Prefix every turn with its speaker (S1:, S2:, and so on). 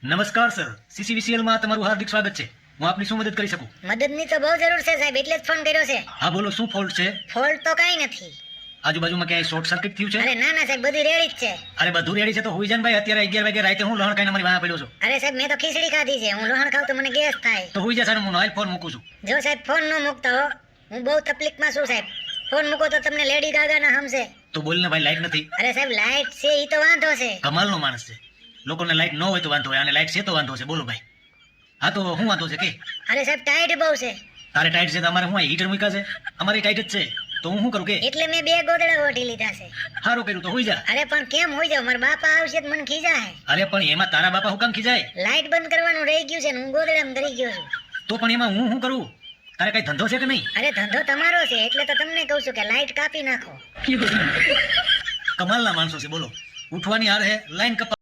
S1: નમસ્કાર સર, સીસીવીસીએલ માં તમારું હાર્દિક સ્વાગત છે. હું આપની શું મદદ કરી શકું?
S2: મદદની તો બહુ જરૂર છે સાહેબ, એટલે જ ફોન કર્યો છે.
S1: હા બોલો, શું ફોલ્ટ છે?
S2: ફોલ્ટ તો કાંઈ નથી.
S1: આજુબાજુમાં ક્યાંય શોર્ટ સર્કિટ થયું છે?
S2: અરે ના ના સાહેબ, બધું રેડી જ છે.
S1: અરે બધું રેડી છે તો હોઈ જાય ને ભાઈ. અત્યારે 11 વાગે રાતે હું લહણ ખાઈને મારી વાહ પડ્યો છું.
S2: અરે સાહેબ, મેં તો ખીચડી ખાધી છે. હું લોહણ ખાઉં તો મને ગેસ થાય.
S1: તો હોઈ જાય સાહેબ, હું હાલ ફોન મૂકું છું.
S2: જો સાહેબ ફોન ન મૂકતા હો, હું બહુ તકલીફમાં છું સાહેબ. ફોન મૂકો તો તમને લેડી ગાગા ના હમશે.
S1: તો બોલ ને ભાઈ, લાઈટ નથી.
S2: અરે સાહેબ, લાઈટ છે ઈ તો વાંધો છે.
S1: કમાલનો માણસ છે. લોકોને લાઈટ ન હોય તો વાંધો હોય, અને લાઈટ છે તો વાંધો છે. બોલો ભાઈ. હા તો શું વાંધો છે કે?
S2: અરે સાહેબ, ટાઈટ બહુ છે.
S1: તારે ટાઈટ છે તો અમારે હું હીટર મૂક્યા છે? અમારી ટાઈટ જ છે. તો હું શું કરું કે?
S2: એટલે મેં 2 ગોદડા ઓઢી લીધા છે.
S1: સારું કર્યું, તો હોઈ જા.
S2: અરે પણ કેમ હોઈ જાવ? મારા બાપા આવશે તો મને ખીજાય.
S1: અરે પણ એમાં તારા બાપા હું કામ ખીજાય?
S2: લાઈટ બંધ કરવાનું રહી ગયું છે ને હું ગોદડામાં ધરી ગયો છું.
S1: તો પણ એમાં હું શું કરું? તારે કઈ ધંધો છે કે નહીં?
S2: અરે ધંધો તમારો છે એટલે તો તમને કહું છું કે લાઈટ કાપી નાખો.
S1: કમાલના માણસો છે. બોલો, ઉઠવાની હાર હે લાઈન કપા